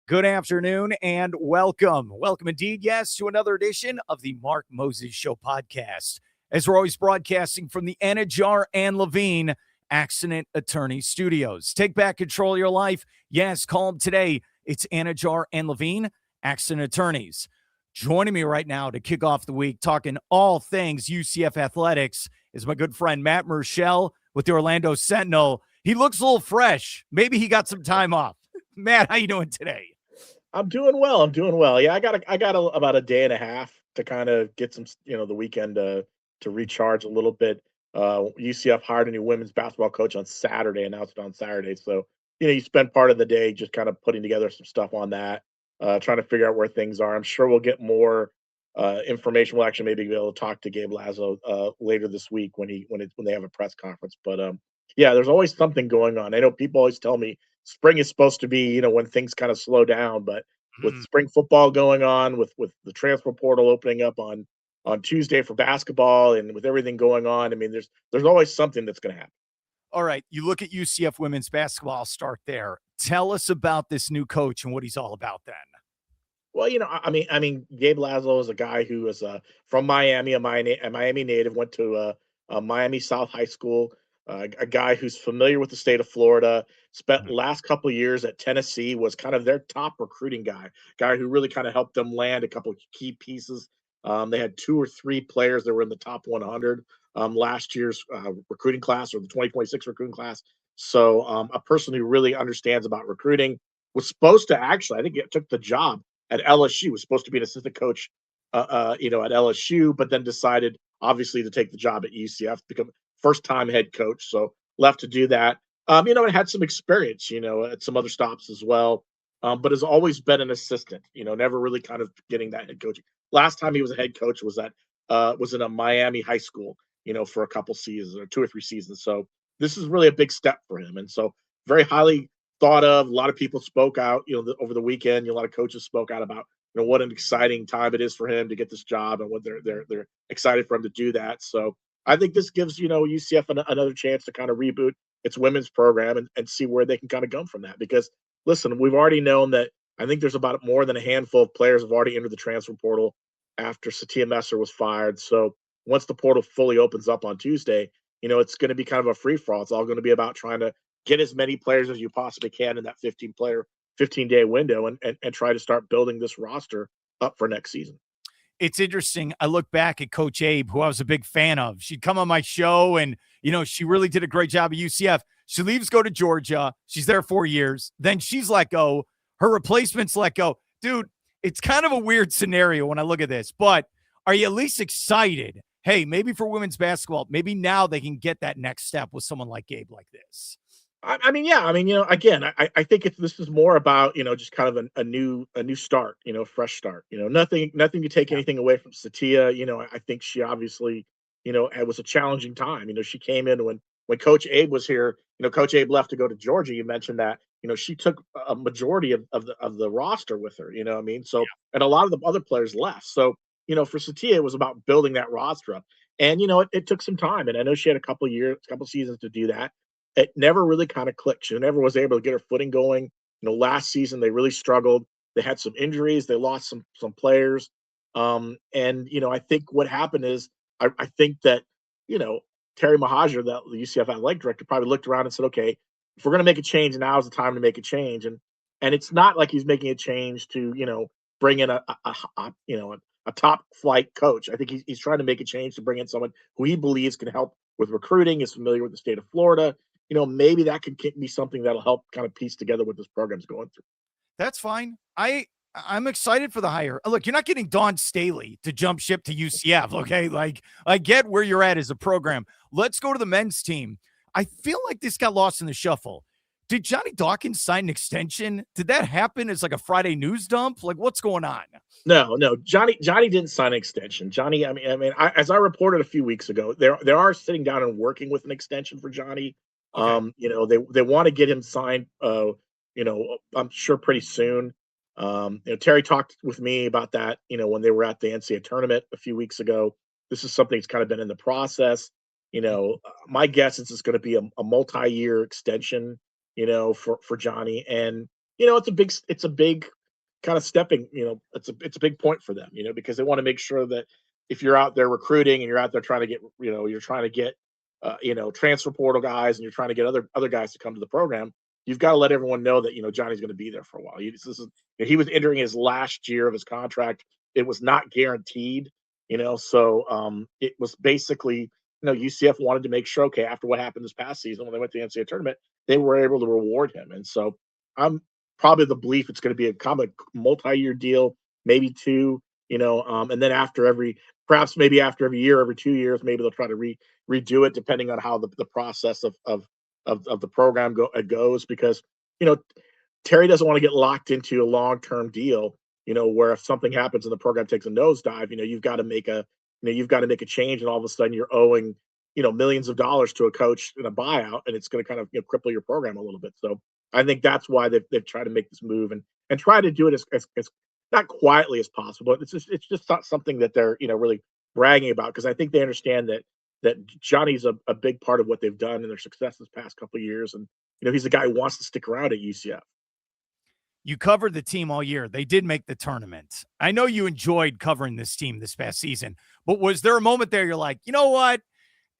Good afternoon and welcome. Welcome indeed, yes, to another edition of the Mark Moses Show podcast. As we're always broadcasting from the Anidjar and Levine Accident Attorney Studios. Take back control of your life. Yes, call them today. It's Anidjar and Levine Accident Attorneys. Joining me right now to kick off the week, talking all things UCF athletics, is my good friend Matt Murschel with the Orlando Sentinel. He looks a little fresh. Maybe he got some time off. Matt, how you doing today? I'm doing well. Yeah, I got about a day and a half to kind of get some, the weekend to recharge a little bit. UCF hired a new women's basketball coach on Saturday, announced it on Saturday. So, you spend part of the day just kind of putting together some stuff on that, trying to figure out where things are. I'm sure we'll get more information. We'll actually maybe be able to talk to Gabe Lazo later this week when they have a press conference. But yeah, there's always something going on. I know people always tell me spring is supposed to be, when things kind of slow down, but with spring football going on, with the transfer portal opening up on Tuesday for basketball, and with everything going on, I mean, there's always something that's going to happen. All right, you look at UCF women's basketball. I'll start there. Tell us about this new coach and what he's all about then. Well, I mean, Gabe Lazo is a guy who is from Miami, a Miami native, went to a Miami South High School, a guy who's familiar with the state of Florida, spent last couple of years at Tennessee, was kind of their top recruiting guy who really kind of helped them land a couple of key pieces. They had 2 or 3 players that were in the top 100 last year's recruiting class, or the 2026 recruiting class. So a person who really understands about recruiting, was supposed to actually, I think, it took the job at LSU, was supposed to be an assistant coach, at LSU, but then decided obviously to take the job at UCF, become first time head coach. So left to do that. And had some experience, at some other stops as well. But has always been an assistant, never really kind of getting that head coaching. Last time he was a head coach was in a Miami high school, for a couple seasons, or 2 or 3 seasons. So this is really a big step for him. And so very highly thought of. A lot of people spoke out, over the weekend. A lot of coaches spoke out about, what an exciting time it is for him to get this job, and what they're excited for him to do that. So I think this gives, UCF another chance to kind of reboot its women's program, and see where they can kind of go from that. Because listen, we've already known that, I think there's about more than a handful of players have already entered the transfer portal after Satia Messer was fired. So once the portal fully opens up on Tuesday, it's going to be kind of a free for all. It's all going to be about trying to get as many players as you possibly can in that 15-day window, and try to start building this roster up for next season. It's interesting. I look back at Coach Abe, who I was a big fan of. She'd come on my show, and, she really did a great job at UCF. She leaves, go to Georgia. She's there 4 years. Then she's let go. Her replacement's let go. Dude, it's kind of a weird scenario when I look at this, but are you at least excited? Hey, maybe for women's basketball, maybe now they can get that next step with someone like Gabe like this. I mean, yeah. I mean, again, I think this is more about, just kind of a new start, fresh start. Nothing to take anything away from Satia. I think she obviously, it was a challenging time. She came in when Coach Abe was here. Coach Abe left to go to Georgia. You mentioned that. She took a majority of the roster with her. You know what I mean? So, and a lot of the other players left. So, for Satia, it was about building that roster up. And it took some time. And I know she had a couple seasons to do that. It never really kind of clicked. She never was able to get her footing going. Last season they really struggled. They had some injuries. They lost some players. And I think what happened is, I think that Terry Mahajer, the UCF athletic director, probably looked around and said, okay, if we're going to make a change, now is the time to make a change. And it's not like he's making a change to bring in a top flight coach. I think he's trying to make a change to bring in someone who he believes can help with recruiting, is familiar with the state of Florida. Maybe that could be something that'll help kind of piece together what this program's going through. That's fine. I'm excited for the hire. Look, you're not getting Dawn Staley to jump ship to UCF, okay? Like, I get where you're at as a program. Let's go to the men's team. I feel like this got lost in the shuffle. Did Johnny Dawkins sign an extension? Did that happen as like a Friday news dump? Like, what's going on? No. Johnny didn't sign an extension. Johnny, as I reported a few weeks ago, they are sitting down and working with an extension for Johnny. Okay. They want to get him signed. I'm sure pretty soon. Terry talked with me about that. When they were at the NCAA tournament a few weeks ago. This is something that's kind of been in the process. My guess is it's going to be a multi-year extension. For Johnny, and it's a big kind of stepping, it's a big point for them, because they want to make sure that if you're out there recruiting and you're out there trying to get, you're trying to get, transfer portal guys and you're trying to get other guys to come to the program, you've got to let everyone know that, Johnny's going to be there for a while. He was entering his last year of his contract. It was not guaranteed, so it was basically, UCF wanted to make sure, okay, after what happened this past season when they went to the NCAA tournament, they were able to reward him. And so I'm probably the belief it's going to be a common multi-year deal, maybe two, and then perhaps maybe after every year, every 2 years, maybe they'll try to redo it depending on how the process of the program goes, because, Terry doesn't want to get locked into a long-term deal, where if something happens and the program takes a nosedive, you've got to make a change, and all of a sudden you're owing, millions of dollars to a coach in a buyout, and it's going to kind of cripple your program a little bit. So I think that's why they've tried to make this move and try to do it as not quietly as possible. It's just not something that they're really bragging about, because I think they understand that Johnny's a big part of what they've done and their success this past couple of years, and he's a guy who wants to stick around at UCF. You covered the team all year. They did make the tournament. I know you enjoyed covering this team this past season, but was there a moment there you're like, you know what?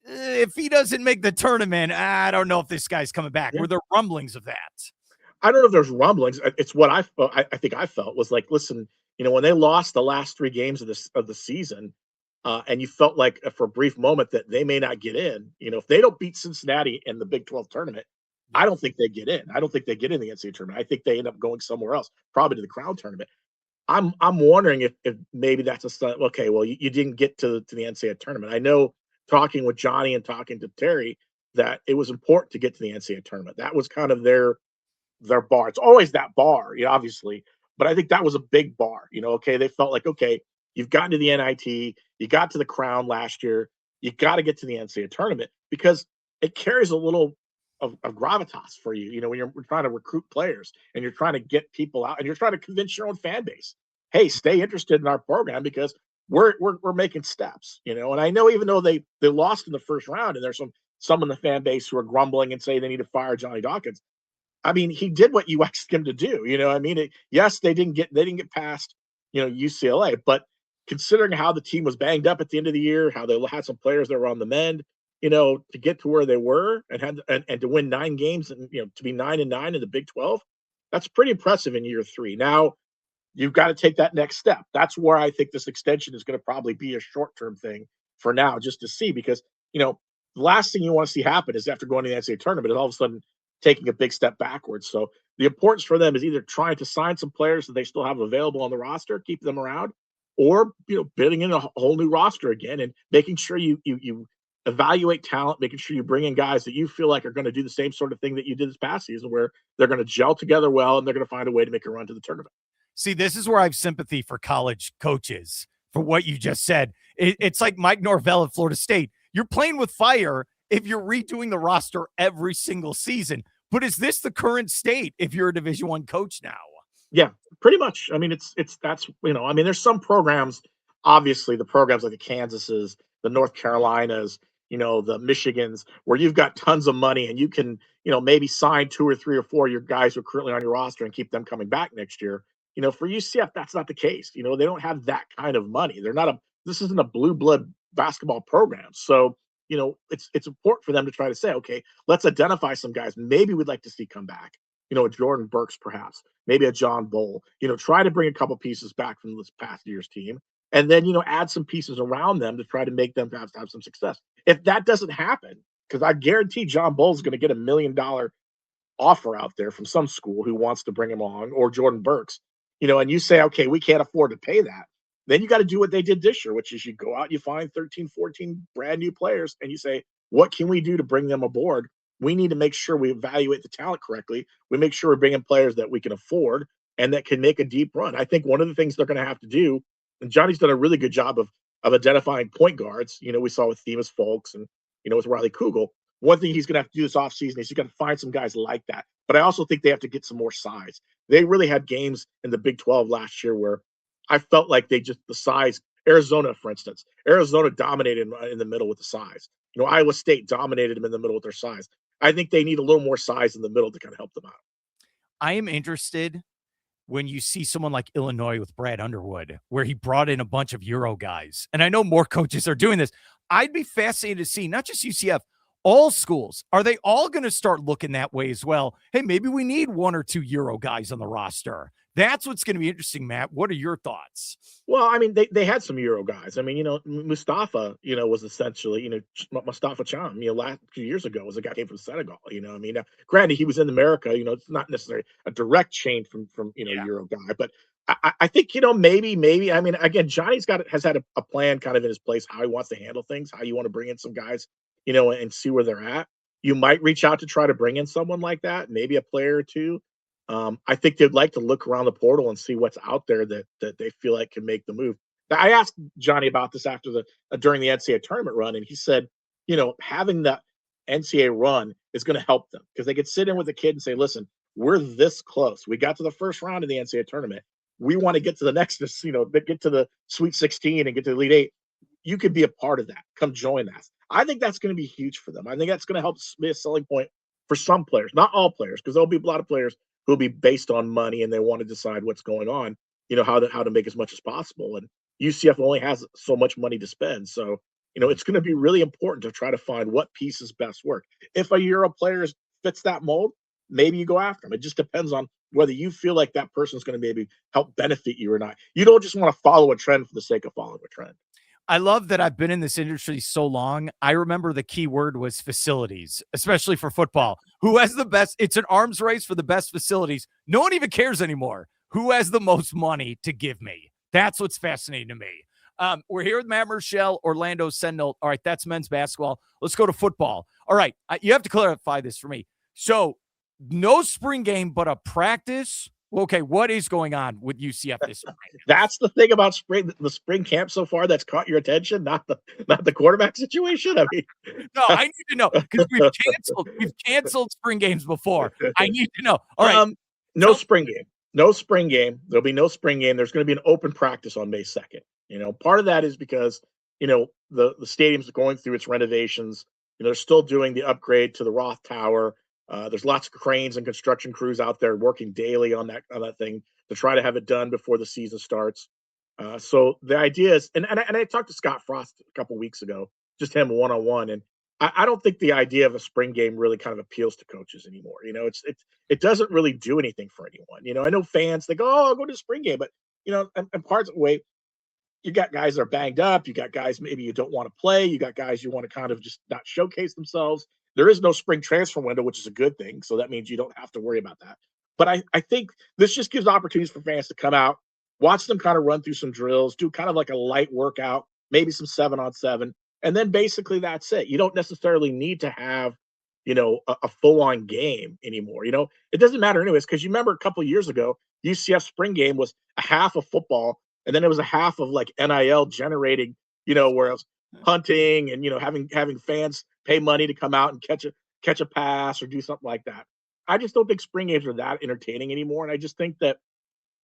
If he doesn't make the tournament, I don't know if this guy's coming back. Yeah. Were there rumblings of that? I don't know if there's rumblings. It's what I think I felt was like, listen, when they lost the last 3 games of the season, and you felt like for a brief moment that they may not get in, if they don't beat Cincinnati in the Big 12 tournament, I don't think they get in. I don't think they get in the NCAA tournament. I think they end up going somewhere else, probably to the Crown tournament. I'm wondering if maybe that's okay. Well, you didn't get to the NCAA tournament. I know, talking with Johnny and talking to Terry, that it was important to get to the NCAA tournament. That was kind of their bar. It's always that bar, obviously, but I think that was a big bar. Okay, they felt like, okay, you've gotten to the NIT, you got to the Crown last year, you got to get to the NCAA tournament, because it carries a little of gravitas for you, when you're trying to recruit players and you're trying to get people out and you're trying to convince your own fan base, hey, stay interested in our program because we're making steps, and I know even though they lost in the first round and there's some in the fan base who are grumbling and say they need to fire Johnny Dawkins. I mean, he did what you asked him to do. Yes, they didn't get past, UCLA, but considering how the team was banged up at the end of the year, how they had some players that were on the mend, to get to where they were and to win 9 games and, to be 9-9 in the Big 12, that's pretty impressive in year 3. Now you've got to take that next step. That's where I think this extension is going to probably be a short-term thing for now, just to see, because, the last thing you want to see happen is after going to the NCAA tournament, all of a sudden taking a big step backwards. So the importance for them is either trying to sign some players that they still have available on the roster, keep them around, or, bidding in a whole new roster again and making sure you evaluate talent, making sure you bring in guys that you feel like are going to do the same sort of thing that you did this past season, where they're going to gel together well and they're going to find a way to make a run to the tournament. See, this is where I have sympathy for college coaches for what you just said. It's like Mike Norvell at Florida State. You're playing with fire if you're redoing the roster every single season. But is this the current state if you're a Division I coach now? Yeah, pretty much. I mean, there's some programs, obviously the programs like the Kansases, the North Carolinas, the Michigans, where you've got tons of money and you can, maybe sign 2 or 3 or 4 of your guys who are currently on your roster and keep them coming back next year. For UCF, that's not the case. They don't have that kind of money. This isn't a blue blood basketball program. So, it's important for them to try to say, okay, let's identify some guys maybe we'd like to see come back. A Jordan Burks, perhaps, maybe a John Bull, try to bring a couple pieces back from this past year's team. And then, add some pieces around them to try to make them have some success. If that doesn't happen, because I guarantee John Bull is going to get $1 million offer out there from some school who wants to bring him on, or Jordan Burks, and you say, okay, we can't afford to pay that. Then you got to do what they did this year, which is you go out, you find 13, 14 brand new players, and you say, what can we do to bring them aboard? We need to make sure we evaluate the talent correctly. We make sure we're bringing players that we can afford and that can make a deep run. I think one of the things they're going to have to do, and Johnny's done a really good job of identifying point guards. We saw with Themis Folks and, with Riley Kugel. One thing he's going to have to do this offseason is he's going to find some guys like that. But I also think they have to get some more size. They really had games in the Big 12 last year where I felt like the size, Arizona, for instance, Arizona dominated in the middle with the size. Iowa State dominated them in the middle with their size. I think they need a little more size in the middle to kind of help them out. I am interested when you see someone like Illinois with Brad Underwood, where he brought in a bunch of Euro guys. And I know more coaches are doing this. I'd be fascinated to see not just UCF, all schools. Are they all going to start looking that way as well? Hey, maybe we need one or two Euro guys on the roster. That's what's going to be interesting, Matt. What are your thoughts? Well, I mean, they had some Euro guys. I mean, Mustafa, was essentially, Mustafa Cham, last few years ago was a guy who came from Senegal. I mean, granted, he was in America. It's not necessarily a direct chain from Yeah. Euro guy, but I think maybe. I mean, again, Johnny's has had a plan kind of in his place how he wants to handle things, how you want to bring in some guys, and see where they're at. You might reach out to try to bring in someone like that, maybe a player or two. I think they'd like to look around the portal and see what's out there that they feel like can make the move. I asked Johnny about this after during the NCAA tournament run, and he said, having that NCAA run is going to help them because they could sit in with the kid and say, listen, we're this close. We got to the first round of the NCAA tournament. We want to get to the next, get to the Sweet 16 and get to the Elite Eight. You could be a part of that. Come join us. I think that's going to be huge for them. I think that's going to help be a selling point for some players, not all players, because there'll be a lot of players who'll be based on money and they want to decide what's going on, how to make as much as possible. And UCF only has so much money to spend. So, it's going to be really important to try to find what pieces best work. If a Euro player fits that mold, maybe you go after them. It just depends on whether you feel like that person's going to maybe help benefit you or not. You don't just want to follow a trend for the sake of following a trend. I love that I've been in this industry so long. I remember the key word was facilities, especially for football. Who has the best? It's an arms race for the best facilities. No one even cares anymore. Who has the most money to give me? That's what's fascinating to me. We're here with Matt Murschel, Orlando Sentinel. All right, that's men's basketball. Let's go to football. All right, you have to clarify this for me. So no spring game, but a practice. Okay, what is going on with UCF this spring? That's the thing about the spring camp so far that's caught your attention, not the quarterback situation. I mean, no, I need to know because we've canceled spring games before. I need to know. All right, no spring game. No spring game. There'll be no spring game. There's going to be an open practice on May 2nd. Part of that is because the stadium's going through its renovations. They're still doing the upgrade to the Roth Tower. There's lots of cranes and construction crews out there working daily on that thing to try to have it done before the season starts. So the idea is, and I talked to Scott Frost a couple weeks ago, just him one-on-one, and I don't think the idea of a spring game really kind of appeals to coaches anymore. It doesn't really do anything for anyone. I know fans, they go, oh, I'll go to the spring game, but and parts of the way, you got guys that are banged up. You got guys maybe you don't want to play. You got guys you want to kind of just not showcase themselves. There is no spring transfer window, which is a good thing. So that means you don't have to worry about that. But I think this just gives opportunities for fans to come out, watch them kind of run through some drills, do kind of like a light workout, maybe some 7-on-7. And then basically that's it. You don't necessarily need to have, a full-on game anymore. It doesn't matter anyways, because you remember a couple of years ago, UCF spring game was a half of football, and then it was a half of like NIL generating, where it was hunting and having fans pay money to come out and catch a pass or do something like that. I just don't think spring games are that entertaining anymore. And I just think that,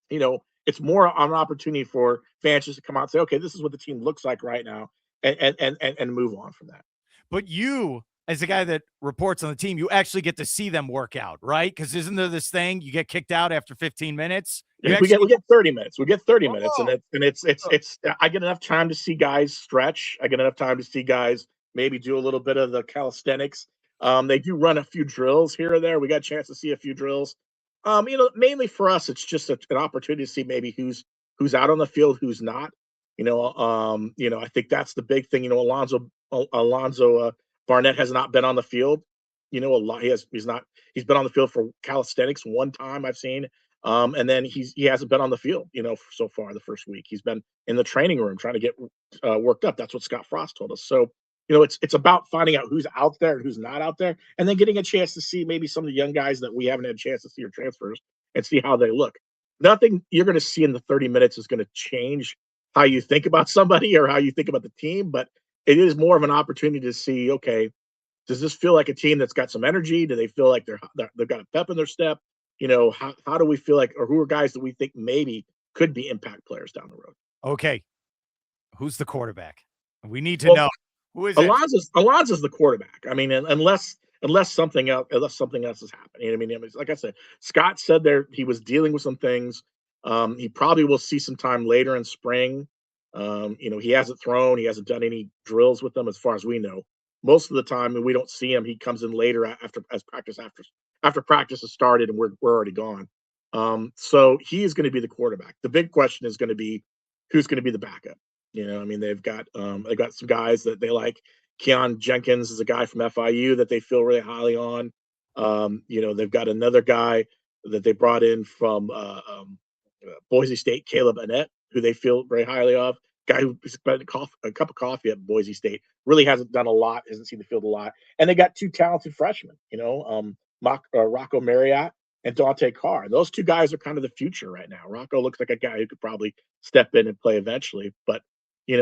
it's more an opportunity for fans just to come out and say, okay, this is what the team looks like right now and move on from that. But you, as a guy that reports on the team, you actually get to see them work out, right? Because isn't there this thing you get kicked out after 15 minutes? We get 30 minutes. We get 30 minutes, and it's. I get enough time to see guys stretch. I get enough time to see guys maybe do a little bit of the calisthenics. They do run a few drills here or there. We got a chance to see a few drills. Mainly for us, it's just an opportunity to see maybe who's out on the field, who's not. I think that's the big thing. Alonzo Barnett has not been on the field. A lot. He's been on the field for calisthenics one time I've seen. And then he hasn't been on the field, so far the first week. He's been in the training room trying to get worked up. That's what Scott Frost told us. So, it's about finding out who's out there and who's not out there, and then getting a chance to see maybe some of the young guys that we haven't had a chance to see or transfers and see how they look. Nothing you're going to see in the 30 minutes is going to change how you think about somebody or how you think about the team, but it is more of an opportunity to see, okay, does this feel like a team that's got some energy? Do they feel like they've got a pep in their step? How do we feel like, or who are guys that we think maybe could be impact players down the road? Okay. Who's the quarterback? We need to know. Who is Alonzo's the quarterback. I mean, unless something else has happened. Like I said, Scott said he was dealing with some things. He probably will see some time later in spring. He hasn't thrown, he hasn't done any drills with them as far as we know. Most of the time, when we don't see him, he comes in later after practice has started and we're already gone. So he is going to be the quarterback. The big question is going to be who's going to be the backup. They've got some guys that they like. Keon Jenkins is a guy from FIU that they feel really highly on. They've got another guy that they brought in from Boise State, Caleb Annett, who they feel very highly of. Guy who spent a cup of coffee at Boise State, really hasn't done a lot, hasn't seen the field a lot. And they got two talented freshmen, Rocco Marriott and Dante Carr. And those two guys are kind of the future right now. Rocco looks like a guy who could probably step in and play eventually. But,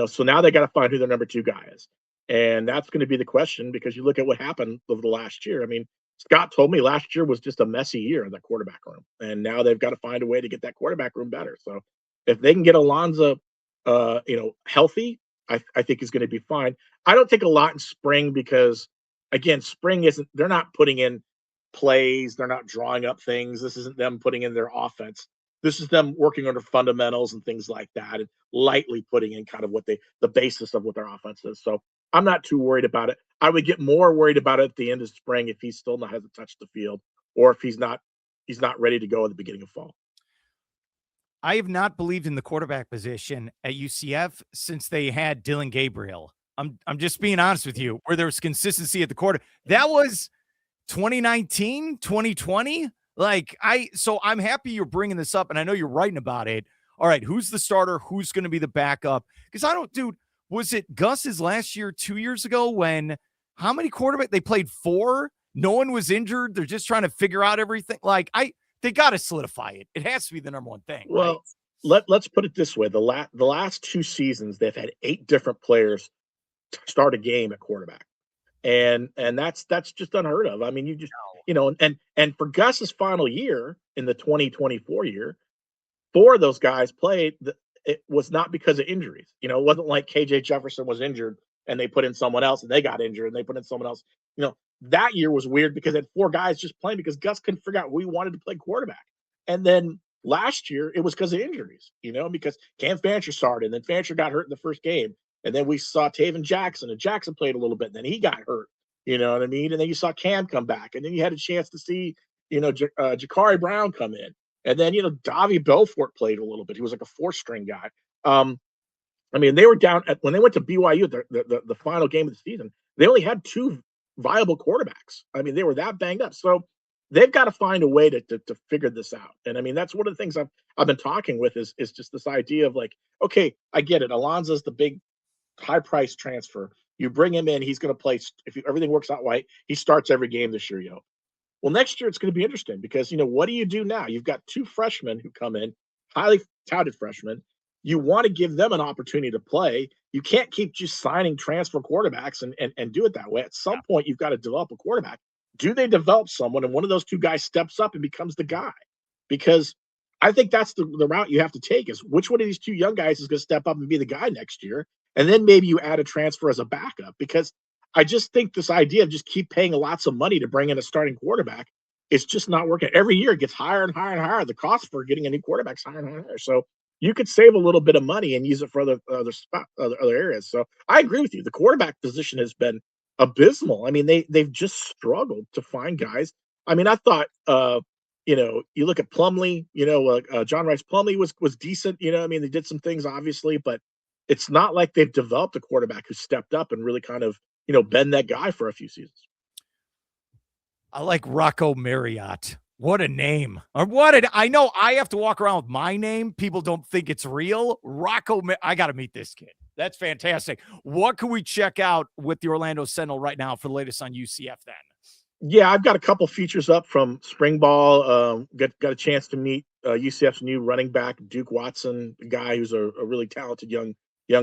so now they got to find who their number two guy is. And that's going to be the question, because you look at what happened over the last year. I mean, Scott told me last year was just a messy year in that quarterback room. And now they've got to find a way to get that quarterback room better. So if they can get Alonzo, healthy, I think he's going to be fine. I don't think a lot in spring because, again, spring they're not putting in plays. They're not drawing up things. This isn't them putting in their offense. This is them working under fundamentals and things like that and lightly putting in kind of the basis of what their offense is. So I'm not too worried about it. I would get more worried about it at the end of spring if he still hasn't touched the field, or if he's not ready to go at the beginning of fall. I have not believed in the quarterback position at UCF since they had Dylan Gabriel. I'm just being honest with you, where there was consistency at the quarter. That was 2019, 2020. So I'm happy you're bringing this up, and I know you're writing about it. All right, who's the starter? Who's going to be the backup? Because was it Gus's last year, 2 years ago, when how many quarterback they played 4? No one was injured. They're just trying to figure out everything. They got to solidify it. It has to be the number one thing. Well, right? let's put it this way: the last 2 seasons, they've had 8 different players start a game at quarterback, and that's just unheard of. I mean, and for Gus's final year in the 2024 year, 4 of those guys played. It was not because of injuries. It wasn't like KJ Jefferson was injured and they put in someone else and they got injured and they put in someone else. That year was weird because they had 4 guys just playing because Gus couldn't figure out who he wanted to play quarterback. And then last year it was because of injuries, because Cam Fancher started and then Fancher got hurt in the first game. And then we saw Taven Jackson, and Jackson played a little bit and then he got hurt. You know what I mean? And then you saw Cam come back, and then you had a chance to see, Jakari Brown come in. And then, Davi Belfort played a little bit. He was like a 4-string guy. They were down when they went to BYU, the final game of the season, they only had 2 viable quarterbacks. They were that banged up. So they've got to find a way to figure this out. And that's one of the things I've been talking with is just this idea of okay, I get it. Alonzo's the big high price transfer. You bring him in, he's going to play. If everything works out right, he starts every game this year, Well, next year it's going to be interesting because, what do you do now? You've got 2 freshmen who come in, highly touted freshmen. You want to give them an opportunity to play. You can't keep just signing transfer quarterbacks and do it that way. At some point, you've got to develop a quarterback. Do they develop someone and one of those 2 guys steps up and becomes the guy? Because I think that's the route you have to take, is which one of these 2 young guys is going to step up and be the guy next year? And then maybe you add a transfer as a backup, because I just think this idea of just keep paying lots of money to bring in a starting quarterback, it's just not working. Every year it gets higher and higher and higher. The cost for getting a new quarterback is higher and higher. So you could save a little bit of money and use it for other areas. So I agree with you. The quarterback position has been abysmal. They've just struggled to find guys. I thought, you look at Plumlee, John Rice Plumlee was decent. They did some things obviously, but it's not like they've developed a quarterback who stepped up and really kind of, been that guy for a few seasons. I like Rocco Marriott. What a name. I know I have to walk around with my name. People don't think it's real. I got to meet this kid. That's fantastic. What can we check out with the Orlando Sentinel right now for the latest on UCF then? Yeah, I've got a couple features up from spring ball. Got a chance to meet UCF's new running back, Duke Watson, a guy who's a really talented young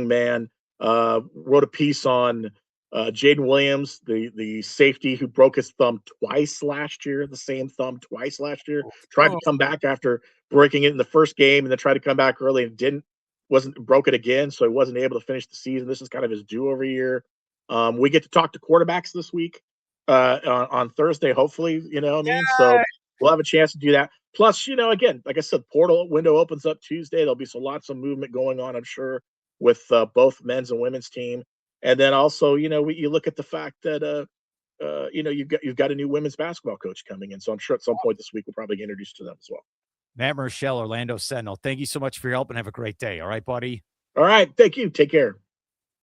man. Wrote a piece on Jaden Williams, the safety who broke his thumb twice last year, the same thumb twice last year. Tried to come back after breaking it in the first game, and then tried to come back early and broke it again, so he wasn't able to finish the season. This is kind of his do-over year. We get to talk to quarterbacks this week on Thursday, hopefully. So we'll have a chance to do that. Plus, again, like I said, portal window opens up Tuesday. There'll be lots of movement going on, I'm sure, with both men's and women's team. And then also, you look at the fact that you've got a new women's basketball coach coming in. So I'm sure at some point this week we'll probably get introduced to them as well. Matt Murschel, Orlando Sentinel. Thank you so much for your help and have a great day. All right, buddy. All right. Thank you. Take care.